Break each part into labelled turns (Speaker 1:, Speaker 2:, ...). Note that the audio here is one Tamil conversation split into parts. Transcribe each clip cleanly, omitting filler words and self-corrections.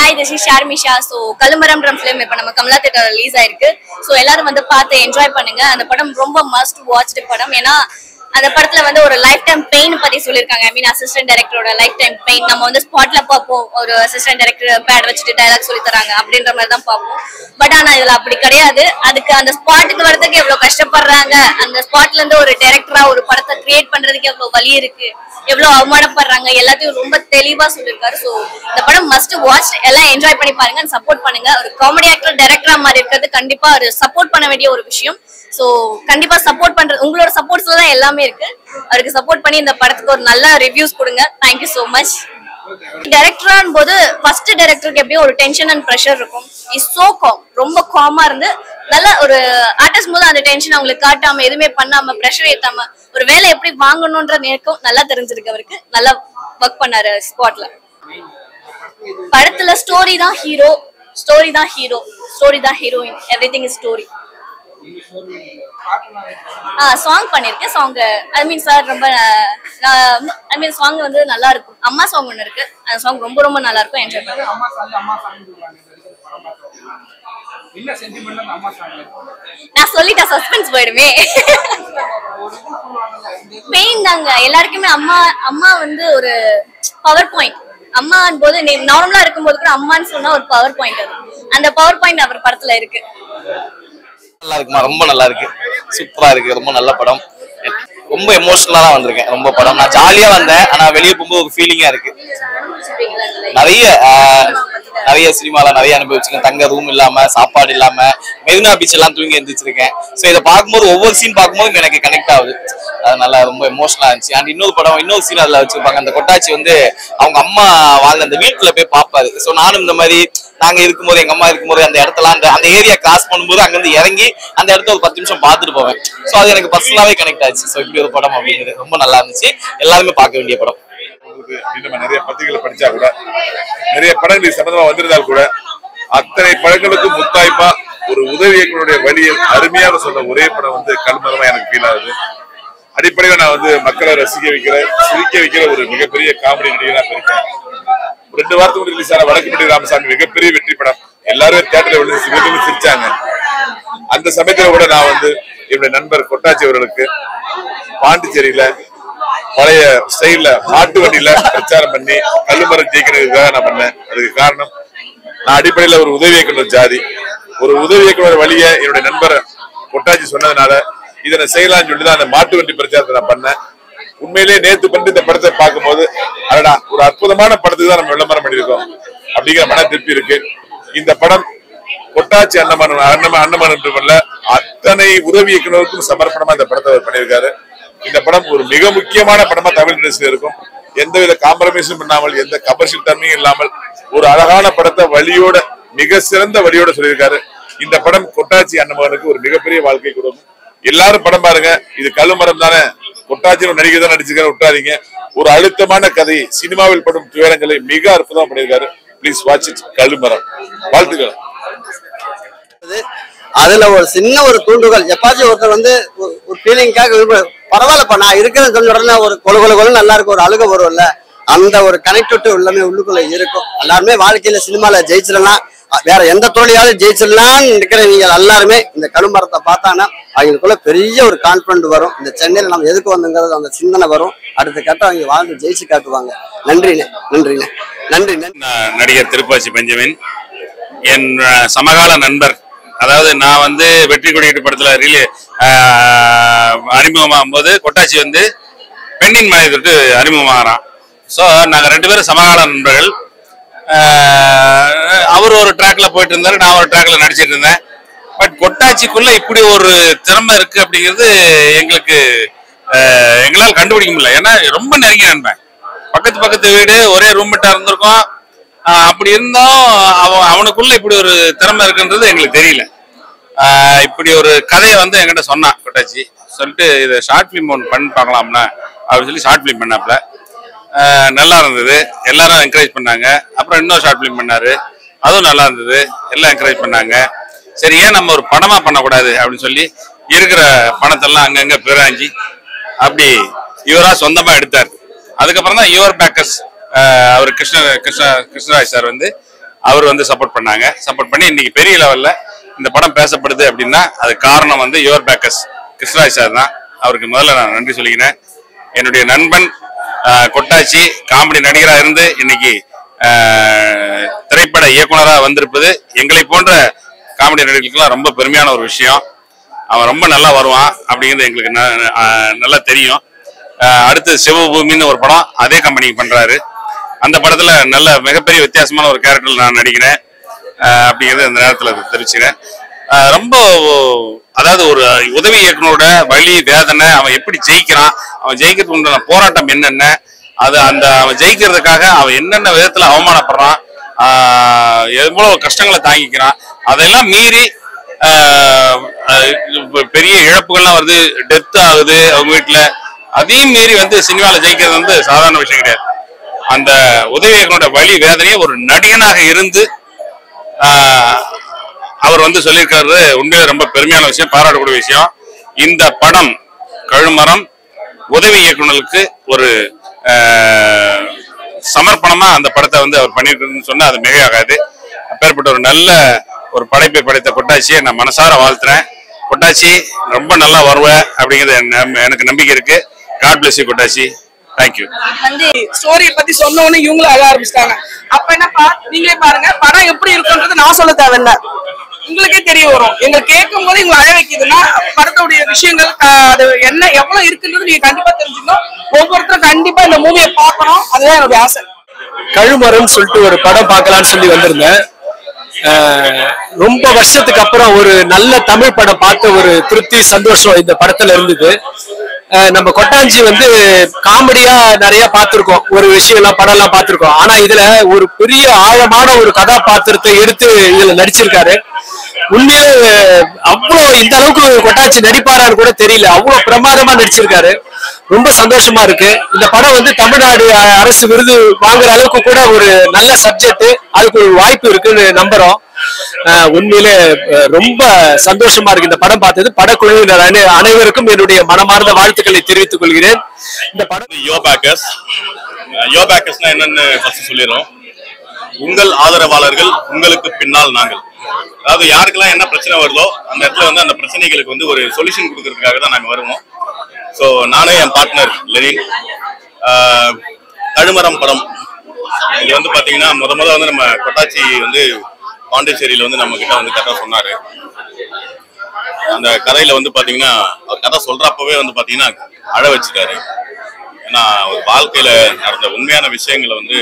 Speaker 1: Hi, this is Sharmisha. So, Kalumaram film இப்ப நம்ம கமலா தியேட்டர்ல ரிலீஸ் ஆயிருக்கு. So, எல்லாரும் வந்து பார்த்து என்ஜாய் பண்ணுங்க. அந்த படம் ரொம்ப மஸ்ட் வாட்ச்டு படம். ஏன்னா அந்த படத்துல வந்து ஒரு லைஃப் டைம் பெயின் பத்தி சொல்லிருக்காங்க. ஐ மீன் அசிஸ்டன்ட் டைரக்டரோட லைஃப் டைம் பெயின் நம்ம வந்து ஸ்பாட்ல பார்ப்போம். ஒரு அசிஸ்டன்ட் டைரக்டர் பேட் வச்சுட்டு டயலாக் சொல்லி தராங்க அப்படின்ற மாதிரி தான் பார்ப்போம். பட் ஆனா இதுல அப்படி கிடையாது. அதுக்கு அந்த ஸ்பாட்டுக்கு வரதுக்கு எவ்வளவு கஷ்டப்படுறாங்க, அந்த ஸ்பாட்ல இருந்து ஒரு டைரக்டரா ஒரு படத்தை கிரியேட் பண்றதுக்கு எவ்வளவு வலி இருக்கு, எவ்வளவு அவமானப்படுறாங்க, எல்லாத்தையும் ரொம்ப தெளிவா சொல்லிருக்காரு. சோ இந்த படம் மஸ்ட் வாட்ச். எல்லாம் என்ஜாய் பண்ணி பாருங்க, சப்போர்ட் பண்ணுங்க. ஒரு காமெடி ஆக்டர் டைரக்டரா மாதிரி இருக்கிறது கண்டிப்பா ஒரு சப்போர்ட் பண்ண வேண்டிய ஒரு விஷயம். சோ கண்டிப்பா சப்போர்ட் பண்றது உங்களோட சப்போர்ட்ஸ்ல தான் எல்லாமே இருக்கு. அவருக்கு சப்போர்ட் பண்ணி இந்த படத்துக்கு ஒரு நல்ல ரிவ்யூஸ் கொடுங்க. Thank you so much. டைரக்டரான் போது ஃபர்ஸ்ட் டைரக்டருக்கு எப்படியும் ஒரு டென்ஷன் அண்ட் ப்ரெஷர் இருக்கும். இஸ் சோ காம், ரொம்ப காமா இருந்து நல்ல ஒரு ஆர்டிஸ்ட் போது அந்த டென்ஷன் அவங்களுக்கு காட்டாம எதுவுமே பண்ணாம ப்ரெஷர் ஏத்தாம ஒரு வேலை எப்படி வாங்கணும்ன்ற நேரம் நல்லா தெரிஞ்சிருக்கு. அவருக்கு நல்லா ஒர்க் பண்ணாரு ஸ்பாட்ல. படத்துல ஸ்டோரி தான் ஹீரோ, ஸ்டோரி தான் ஹீரோ, ஸ்டோரி தான் heroine, everything is story. Song பண்ணிருக்கேன். சாங் ஐ மீன் சார் ரொம்ப ஐ மீன் சாங் வந்து நல்லா இருக்கும். அம்மா சாங் ஒன்று இருக்கு, அந்த சாங் ரொம்ப ரொம்ப நல்லா இருக்கும். என்ஜாய் பண்ணுங்க. நான் சொல்லிட்டா சஸ்பென்ஸ் போயிடுமே. பெயின் தாங்க எல்லாருக்குமே. அம்மா அம்மா வந்து ஒரு பவர் பாயிண்ட். அம்மான் போது நார்மலா இருக்கும்போது கூட அம்மான்னு சொன்னா ஒரு பவர் பாயிண்ட். அது அந்த பவர் பாயிண்ட் அவர் படத்துல இருக்கு.
Speaker 2: நல்லா இருக்குமா, ரொம்ப நல்லா இருக்கு, சூப்பரா இருக்கு, ரொம்ப நல்ல படம். ரொம்ப எமோஷனலா தான் வந்திருக்கேன். ரொம்ப படம் நான் ஜாலியா வந்தேன், ஆனா வெளியே போகும்போது ஒரு ஃபீலிங்கா இருக்கு. நிறைய சினிமால நிறைய அனுபவிச்சிருக்கேன். தங்க ரூம் இல்லாம, சாப்பாடு இல்லாம, மெரினா பீச் எல்லாம் தூங்கி எந்திரிச்சிருக்கேன். ஸோ இதை பார்க்கும்போது ஒவ்வொரு சீன் பார்க்கும்போது எனக்கு கனெக்ட் ஆகுது. அது நல்லா ரொம்ப எமோஷனலா இருந்துச்சு. அண்ட் இன்னொரு சீன் அதுல வச்சிருப்பாங்க. அந்த கொட்டாச்சி வந்து அவங்க அம்மா வாழ்ந்த அந்த வீட்டுல போய் பார்ப்பாரு. ஸோ நானும் இந்த மாதிரி நாங்க இருக்கும்போது எங்க அம்மா இருக்கும்போது அந்த இடத்துல அந்த ஏரியா கிராஸ் பண்ணும்போது அங்கிருந்து இறங்கி அந்த இடத்த ஒரு 10 நிமிஷம் பார்த்துட்டு போவேன். ஸோ அது எனக்கு பர்சனலாவே கனெக்ட் ஆச்சு. ஸோ இப்படி ஒரு படம் அப்படிங்கிறது ரொம்ப நல்லா இருந்துச்சு. எல்லாருமே பார்க்க வேண்டிய படம்.
Speaker 3: நிறைய பத்திரிகைகளை படிச்சா கூட, நிறைய படங்கள் சம்பந்தமா வந்திருந்தால் கூட, அத்தனை படங்களுக்கும் முத்தாய்ப்பா ஒரு உதவி இயக்குனருடைய வழியை அருமையாக சொன்ன ஒரே படம் வந்து கல்மரமா எனக்கு ஃபீல் ஆகுது. அடிப்படையில் நான் வந்து மக்களை ரசிக்க வைக்கிற, சிரிக்க வைக்கிற ஒரு மிகப்பெரிய காமெடி நடிகராக இருக்கேன். 2 வாரத்துக்கு ரிலீஸ் ஆன வடக்குப்பட்டி ராமசாமி மிகப்பெரிய வெற்றி படம். எல்லாரும் தியேட்டர்ல விழுந்து சிரிச்சாங்க. அந்த சமயத்துல கூட நான் வந்து என்னுடைய நண்பர் கொட்டாச்சி அவர்களுக்கு பாண்டிச்சேரியில பழைய ஸ்டைல்ல மாட்டு வண்டியில பிரச்சாரம் பண்ணி கல்லுமரம் ஜெயிக்கிறதுக்காக நான் பண்ணேன். அதுக்கு காரணம் நான் அடிப்படையில ஒரு உதவி இயக்குனர் ஜாதி, ஒரு உதவி இயக்குனர் வழிய என்னுடைய நண்பர் கொட்டாச்சி சொன்னதுனால இதை செய்யலாம்னு சொல்லிதான் அந்த மாட்டு வண்டி பிரச்சாரத்தை நான் பண்ணேன். உண்மையிலேயே நேத்து பண்ணி இந்த படத்தை பார்க்கும்போது அடடா ஒரு அற்புதமான படத்துக்கு தான் நம்ம விளம்பரம் பண்ணியிருக்கோம் அப்படிங்கிற மன திருப்தி இருக்கு. இந்த படம் கொட்டாச்சி அண்ணமன் என்று வரல, அத்தனை உதவி இயக்குனருக்கும் சமர்ப்பணமா இந்த படத்தை அவர் பண்ணியிருக்காரு. இந்த படம் ஒரு மிக முக்கியமான படமா தமிழ் இண்டஸ்ட்ரியில இருக்கும். எந்தவித காம்ப்ரமைஸும் பண்ணாமல், எந்த கமர்ஷியல் தன்மையும் இல்லாமல் ஒரு அழகான படத்தை வழியோட, மிக சிறந்த வழியோட சொல்லியிருக்காரு. இந்த படம் கொட்டாச்சி அண்ணமகனுக்கு ஒரு மிகப்பெரிய வாழ்க்கை கொடுக்கும். எல்லாரும் படம் பாருங்க. இது கல்லுமரம் தானே, கொட்டாச்சி நடிகை தான் நடிச்சிருக்காரு, விட்டுறாதீங்க. ஒரு அழுத்தமான கதை, சினிமாவில் படும் துயரங்களை மிக அற்புதமா பண்ணியிருக்காரு. Please watch it. கல்லுமரம். வாழ்த்துக்கள்.
Speaker 4: அதுல ஒரு சின்ன ஒரு தூண்டுகள், எப்பாச்சும் ஒருத்தர் வந்து ஒரு ஃபீலிங்காக பரவாயில்லப்பா நான் இருக்கிறேன்னு சொல்ல உடனே ஒரு கொல நல்லா இருக்கும், ஒரு அழுக வரும்ல, அந்த ஒரு கனெக்டிவிட்டி உள்ளமே உள்ளுக்குள்ள இருக்கும். எல்லாருமே வாழ்க்கையில சினிமால ஜெயிச்சிடலாம், வேற எந்த தோழியாலும் ஜெயிச்சிடலாம்னு இருக்கிற நீங்க எல்லாருமே இந்த கல்லுமரத்தை பார்த்தாங்கன்னா அவங்களுக்குள்ள பெரிய ஒரு கான்பிடன்ட் வரும். இந்த சென்னையில நம்ம எதுக்கு வந்துங்கிறது அந்த சிந்தனை வரும். அடுத்த கட்டம் அவங்க வாழ்ந்து ஜெயிச்சு காட்டுவாங்க. நன்றிண்ணே, நன்றிண்ணே, நன்றி.
Speaker 5: நடிகர் திருப்பாச்சி பெஞ்சமின் என் சமகால நண்பர். அதாவது நான் வந்து வெற்றி கொடியேற்று படத்துல அறிமுகமாகும் போது கொட்டாச்சி வந்து பெண்ணின் மனை தொட்டு அறிமுகமாகறான். ஸோ நாங்கள் 2 பேரும் சமகால நண்பர்கள். அவர் ஒரு ட்ராக்ல போயிட்டு இருந்தாரு, நான் ஒரு ட்ராக்ல நடிச்சிட்டு இருந்தேன். பட் கொட்டாச்சிக்குள்ள இப்படி ஒரு திறமை இருக்கு அப்படிங்கிறது எங்களால் கண்டுபிடிக்க முடியல. ஏன்னா ரொம்ப நெருங்கிய நண்பன், பக்கத்து வீடு, ஒரே ரூம்மேட்டா இருந்திருக்கோம். அப்படி இருந்தோம், அவனுக்குள்ள இப்படி ஒரு திறமை இருக்குன்றது எங்களுக்கு தெரியல. இப்படி ஒரு கதையை வந்து என்கிட்ட சொன்னான் கொட்டாச்சி. சொல்லிட்டு இதை ஷார்ட் ஃபிலிம் ஒன்று பண்ணி பார்க்கலாம்னா அப்படின்னு சொல்லி ஷார்ட் ஃபிலிம் பண்ணாப்புல. நல்லா இருந்தது, எல்லாரும் என்கரேஜ் பண்ணாங்க. அப்புறம் இன்னொரு ஷார்ட் ஃபிலிம் பண்ணாரு, அதுவும் நல்லா இருந்தது, எல்லாம் என்கரேஜ் பண்ணாங்க. சரி ஏன் நம்ம ஒரு படமா பண்ணக்கூடாது அப்படின்னு சொல்லி இருக்கிற பணத்தெல்லாம் அங்கங்க பிராஞ்சி அப்படி இவரா சொந்தமா எடுத்தார். அதுக்கப்புறம் தான் யுவர் பேக்கர்ஸ் அவர் கிருஷ்ணராஜ் சார் வந்து அவர் வந்து சப்போர்ட் பண்ணாங்க. சப்போர்ட் பண்ணி இன்னைக்கு பெரிய லெவல்ல இந்த படம் பேசப்படுது அப்படின்னா அது காரணம் வந்து யுவர் பேக்கர்ஸ் கிருஷ்ணராஜ் சார் தான். அவருக்கு முதல்ல நான் நன்றி சொல்லிக்கிறேன். என்னுடைய நண்பன் கொட்டாச்சி காமெடி நடிகராக இருந்து இன்னைக்கு திரைப்பட இயக்குனராக வந்திருப்பது எங்களை போன்ற காமெடி நடிகர்களுக்கெல்லாம் ரொம்ப பெருமையான ஒரு விஷயம். அவன் ரொம்ப நல்லா வருவான் அப்படிங்கிறது எங்களுக்கு நல்லா தெரியும். அடுத்து சிவபூமின்னு ஒரு படம் அதே கம்பெனிக்கு பண்றாரு. அந்த படத்துல நல்ல மிகப்பெரிய வித்தியாசமான ஒரு கேரக்டர் நான் நடிக்கிறேன் அப்படிங்கிறது இந்த நேரத்தில் தெரிவிச்சுக்கிறேன். ரொம்ப அதாவது ஒரு உதவி இயக்குனரோட வலி வேதனை, அவன் எப்படி ஜெயிக்கிறான், அவன் ஜெயிக்கிறதுக்கு உண்டான போராட்டம் என்னென்ன, அது அந்த அவன் ஜெயிக்கிறதுக்காக அவன் என்னென்ன விதத்துல அவமானப்படுறான், எவ்வளவு கஷ்டங்களை தாங்கிக்கிறான், அதெல்லாம் மீறி பெரிய இழப்புகள்லாம் வருது, டெத் ஆகுது அவங்க வீட்டுல, அதையும் மீறி வந்து சினிமாவில் ஜெயிக்கிறது வந்து சாதாரண விஷயம் கிடையாது. அந்த உதவி இயக்குனரோட வலி வேதனையை ஒரு நடிகனாக இருந்து அவர் வந்து சொல்லியிருக்காரு. உண்மையில ரொம்ப பெருமையான விஷயம், பாராட்டக்கூடிய விஷயம். இந்த படம் கழுமரம் உதவி இயக்குனருக்கு ஒரு சமர்ப்பணமா அந்த படத்தை வந்து அவர் பண்ணியிருக்குன்னு சொன்னா அது மிகையாகாது. அப்பேற்பட்ட ஒரு நல்ல ஒரு படைப்பை படைத்த கொட்டாச்சியை நான் மனசார வாழ்த்துறேன். கொட்டாச்சி ரொம்ப நல்லா வருவ அப்படிங்கிறது எனக்கு நம்பிக்கை இருக்கு. God bless you Kottachi. Thank you.
Speaker 6: ஸ்டோரியை பத்தி சொன்ன உடனே இவங்களும் அழ ஆரம்பிச்சிட்டாங்க. அப்ப என்னப்பா நீங்களே பாருங்க படம் எப்படி இருக்குன்றது நான் சொல்ல தேவையில்ல, உங்களுக்கே தெரிய வரும். எங்களுக்கு கேட்கும் போது எங்களை அழ வைக்குதுன்னா படத்துடைய விஷயங்கள் அது என்ன எவ்வளவு இருக்குன்றது நீங்க கண்டிப்பா தெரிஞ்சுக்கணும். ஒவ்வொருத்தரும் கண்டிப்பா இந்த மூவியை பார்க்கணும், அதுதான் என்னுடைய ஆசை.
Speaker 7: கழுமரம் சொல்லிட்டு ஒரு படம் பார்க்கலான்னு சொல்லி வந்திருந்தேன். ரொம்ப வருஷத்துக்கு அப்புறம் ஒரு நல்ல தமிழ் படம் பார்த்த ஒரு திருப்தி சந்தோஷம் இந்த படத்துல இருந்தது. நம்ம கொட்டாஞ்சி வந்து காமெடியா நிறைய பார்த்திருக்கோம், ஒரு விஷயம் எல்லாம் படம் எல்லாம் பார்த்திருக்கோம். ஆனா இதுல ஒரு பெரிய ஆழமான ஒரு கதாபாத்திரத்தை எடுத்து இதுல நடிச்சிருக்காரு. உண்மையிலே அவ்வளோ இந்த அளவுக்கு கொட்டாச்சி நடிப்பாரான்னு கூட தெரியல, அவ்வளவு பிரமாதமா நடிச்சிருக்காரு. ரொம்ப சந்தோஷமா இருக்கு. இந்த படம் வந்து தமிழ்நாடு அரசு விருது வாங்குற அளவுக்கு கூட ஒரு நல்ல சப்ஜெக்ட், அதுக்கு ஒரு வாய்ப்பு இருக்குன்னு நம்புறோம். உண்மையிலே ரொம்ப சந்தோஷமா இருக்கு இந்த படம் பார்த்தது. படக்குழுவினர் அனைவருக்கும் என்னுடைய மனமார்ந்த வாழ்த்துக்களை தெரிவித்துக் கொள்கிறேன். இந்த படம்
Speaker 8: யோ பேக்கர்ஸ்னா என்னன்னு ஃபர்ஸ்ட் சொல்லிடுறோம். உங்கள் ஆதரவாளர்கள், உங்களுக்கு பின்னால் நாங்கள். அதாவது யாருக்கெல்லாம் என்ன பிரச்சனை வருதோ அந்த இடத்துல வந்து அந்த பிரச்சனைகளுக்கு வந்து ஒரு சொல்யூஷன் கொடுக்கறதுக்காக தான் நாங்கள் வருவோம். ஸோ நானே என் பார்ட்னர் லெனின் கழுமரம் படம் இது வந்து பார்த்தீங்கன்னா முதல்ல வந்து நம்ம கொட்டாச்சி வந்து பாண்டிச்சேரியில வந்து நம்ம கிட்ட வந்து கதை சொன்னாரு. அந்த கதையில வந்து பாத்தீங்கன்னா அவர் கதை சொல்றப்பவே வந்து பாத்தீங்கன்னா அழ வச்சுட்டாரு. ஏன்னா அவர் வாழ்க்கையில நடந்த உண்மையான விஷயங்களை வந்து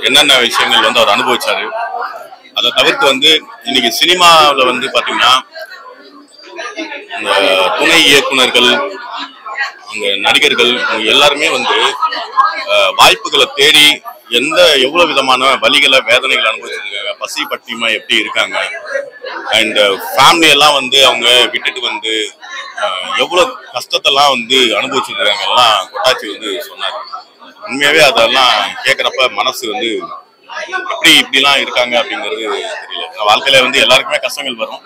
Speaker 8: என்னென்ன விஷயங்கள் வந்து அவர் அனுபவிச்சாரு. அதை தவிர்த்து வந்து இன்னைக்கு சினிமாவில் வந்து பாத்தீங்கன்னா இந்த துணை இயக்குனர்கள், அங்க நடிகர்கள் எல்லாருமே வந்து வாய்ப்புகளை தேடி எவ்வளவு விதமான வலிகளை வேதனைகளை அனுபவிச்சிருக்காங்க, பசி பட்டியமா எப்படி இருக்காங்க, அண்ட் ஃபேமிலி எல்லாம் வந்து அவங்க விட்டுட்டு வந்து எவ்வளவு கஷ்டத்தெல்லாம் வந்து அனுபவிச்சிருக்காங்க எல்லாம் கொட்டாச்சி வந்து சொன்னாரு. உண்மையாவே அதெல்லாம் கேட்கறப்ப மனசு வந்து எப்படி இப்படிலாம் இருக்காங்க அப்படிங்கிறது தெரியல. வாழ்க்கையில வந்து எல்லாருக்குமே கஷ்டங்கள் வரும்,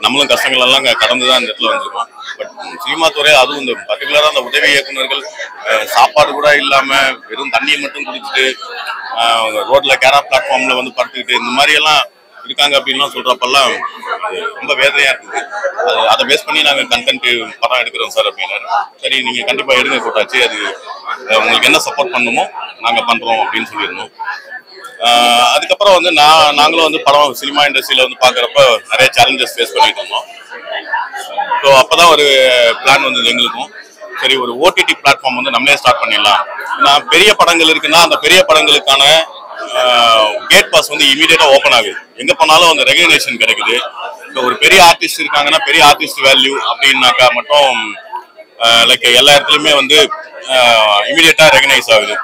Speaker 8: நம்மளும் கஷ்டங்கள் எல்லாம் கடந்துதான் இந்த இடத்துல வந்திருக்கோம். பட் சினிமா துறை அதுவும் இந்த பர்டிகுலரா அந்த உதவி இயக்குநர்கள் சாப்பாடு கூட இல்லாம வெறும் தண்ணியை மட்டும் குடிச்சிட்டு ரோட்ல கேரா பிளாட்ஃபார்ம்ல வந்து படுத்துக்கிட்டு இந்த மாதிரி எல்லாம் இருக்காங்க அப்படின்லாம் சொல்றப்பெல்லாம் ரொம்ப வேதனையா இருக்குது. அதை பேஸ் பண்ணி நாங்க கண்டென்ட் படம் எடுக்கிறோம் சார் அப்படின்னாரு. சரி நீங்க கண்டிப்பா எடுங்க கொட்டாச்சு, அது உங்களுக்கு என்ன சப்போர்ட் பண்ணுமோ நாங்க பண்றோம் அப்படின்னு சொல்லியிருந்தோம். அதுக்கப்புறம் வந்து நாங்களும் வந்து படம் சினிமா இண்டஸ்ட்ரியில வந்து பாக்குறப்ப நிறைய சேலஞ்சஸ் ஃபேஸ் பண்ணிட்டு இருந்தோம். ஸோ அப்பதான் ஒரு பிளான் வந்தது எங்களுக்கும். சரி ஒரு ஓடிடி பிளாட்ஃபார்ம் வந்து நம்மளே ஸ்டார்ட் பண்ணிடலாம். நான் பெரிய படங்கள் இருக்குன்னா அந்த பெரிய படங்களுக்கான கேட் பாஸ் வந்து இமீடியட்டா ஓப்பன் ஆகுது, எங்க போனாலும் அந்த ரெகக்னேஷன் கிடைக்குது. இப்போ ஒரு பெரிய ஆர்டிஸ்ட் இருக்காங்கன்னா பெரிய ஆர்டிஸ்ட் வேல்யூ அப்படின்னாக்கா மட்டும் லைக் எல்லா இடத்துலயுமே வந்து இமீடியட்டா ரெகனைஸ் ஆகுது.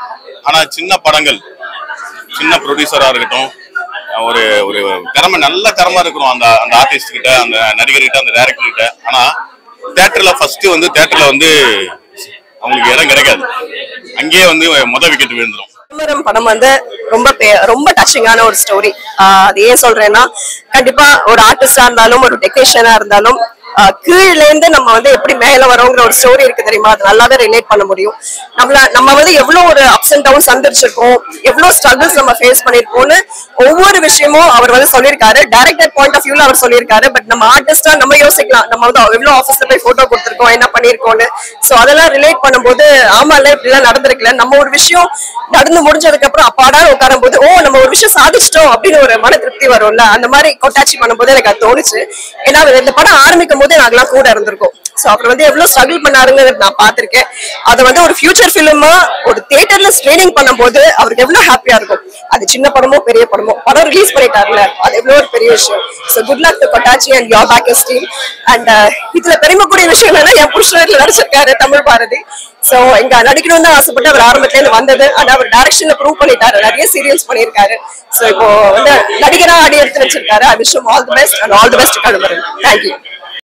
Speaker 8: ஆனா சின்ன படங்கள், சின்ன ப்ரொடியூசரா இருக்கட்டும், ஒரு ஒரு திறமை நல்ல திறமை இருக்கணும் அந்த அந்த ஆர்டிஸ்ட் கிட்ட, அந்த நடிகர்கிட்ட, அந்த டைரக்டர் கிட்ட. ஆனா தியேட்டர்ல ஃபர்ஸ்ட் வந்து தியேட்டர்ல வந்து அவங்களுக்கு இடம் கிடைக்காது, அங்கேயே வந்து விக்கெட் விழுந்துடும்.
Speaker 6: படம் வந்து ரொம்ப டச்சிங்கான ஒரு ஸ்டோரி. அது ஏன் சொல்றேன்னா கண்டிப்பா ஒரு ஆர்டிஸ்டா இருந்தாலும் ஒரு டெக்னீஷியனா இருந்தாலும்
Speaker 9: கீழே இருந்து நம்ம வந்து எப்படி மேல வரோங்கிற ஒரு ஸ்டோரி இருக்கு தெரியுமா, அது நல்லாவே ரிலேட் பண்ண முடியும். நம்ம வந்து எவ்வளவு ஒரு அப்ஸ் அண்ட் டவுன்ஸ் சந்திச்சிருக்கோம், எவ்வளவு ஸ்ட்ரகிள்ஸ் நம்ம ஃபேஸ் பண்ணிருக்கோம்னு ஒவ்வொரு விஷயமும் அவர் வந்து சொல்லியிருக்காரு. டைரக்டர் பாயிண்ட் ஆஃப் வியூல அவர் சொல்லியிருக்காரு. பட் நம்ம ஆர்டிஸ்டா நம்ம யோசிக்கலாம், நம்ம வந்து எவ்வளவு ஆஃபீஸ்ல போய் போட்டோ கொடுத்துருக்கோம், என்ன பண்ணிருக்கோம்னு. சோ அதெல்லாம் ரிலேட் பண்ணும்போது ஆமால இப்படிலாம் நடந்திருக்கல, நம்ம ஒரு விஷயம் நடந்து முடிஞ்சதுக்கு அப்புறம் அப்பாடா உட்காரும் போது நம்ம ஒரு விஷயம் சாதிச்சிட்டோம் அப்படின்னு ஒரு மன திருப்தி வரும்ல, அந்த மாதிரி கொட்டாச்சி பண்ணும்போது எனக்கு அது தோணுச்சு. ஏன்னா இந்த படம் ஆரம்பிக்கும் போது நாங்கெல்லாம் கூட இருந்திருக்கோம். சோ அவர் வந்து எவ்வளவு ஸ்ட்ரகிள் பண்ணாருங்கிறது நான் பார்த்திருக்கேன். அதை வந்து ஒரு ஃபியூச்சர் ஃபிலிமா ஒரு தியேட்டர்ல ஸ்கிரீனிங் பண்ணும்போது அவருக்கு எவ்வளவு ஹாப்பியா இருக்கும். அது சின்ன படமோ பெரிய படமோ, படம் ரிலீஸ் பண்ணிட்டாருல, அது எவ்வளவு ஒரு பெரிய விஷயம். So good luck to Kottachi and your bakers team. And இதுல பெருமைக்கூடிய விஷயம் என்னன்னா என் புருஷன் நடிச்சிருக்காரு தமிழ் பாரதி. சோ இங்க நடிக்கணும்னு தான் ஆசைப்பட்டு அவர் ஆரம்பத்துல இருந்து வந்தது. ஆனா அவர் டைரக்ஷன்ல ப்ரூவ் பண்ணிட்டாரு, நிறைய சீரியல்ஸ் பண்ணிருக்காரு. சோ இப்போ வந்து நடிகரா ஆடி எடுத்து வச்சிருக்காரு. I wish him all the best and all the best Kazhumaran. Thank you.